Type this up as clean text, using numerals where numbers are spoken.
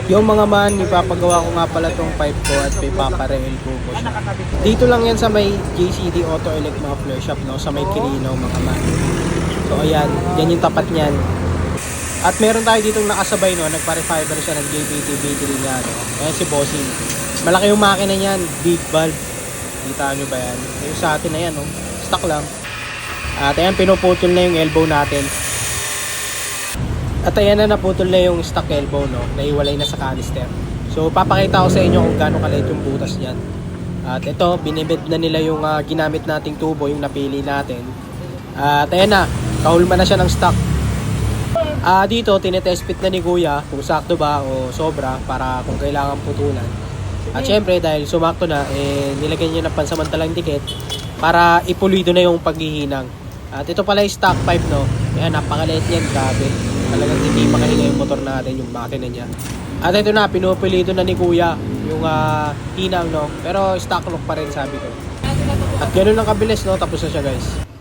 Yung mga man, ipapagawa ko nga pala tong pipe ko at ipapareel ko siya. Dito lang yan sa may JCD Auto Elect Muffler Shop, no? Sa may Quirino, mga man. So ayan, yan yung tapat niyan. At meron tayo ditong nakasabay, no? Nagpa-refiber siya ng JBT-BT niya, no? Ayan si Bossing. Malaki yung makina niyan, big valve. Kita nyo ba yan? Yung sa atin na yan, no? Stock lang. At ayan, pinuputol na yung elbow natin. At ayan na, naputol na yung stock elbow, no? Naiwalay na sa canister. So papakita ko sa inyo kung gaano kaliit yung butas niyan. At ito, binibed na nila yung ginamit nating tubo, yung napili natin. At ayan na, kahulma na siya ng stock. Dito, tinetest fit na ni Kuya kung sakto ba o sobra para kung kailangan putulan. At syempre, dahil sumakto na, nilagyan niya ng pansamantalang dikit para ipulido na yung paghihinang. At ito pala yung stock pipe, no? Ayan, napakaliit yan, grabe. Talagang hindi makahinga yung motor natin, yung makina niya. At ito na, pinupulido na ni Kuya yung hinang, no? Pero stock lock pa rin, sabi ko. At ganun lang kabilis, no? Tapos na siya, guys.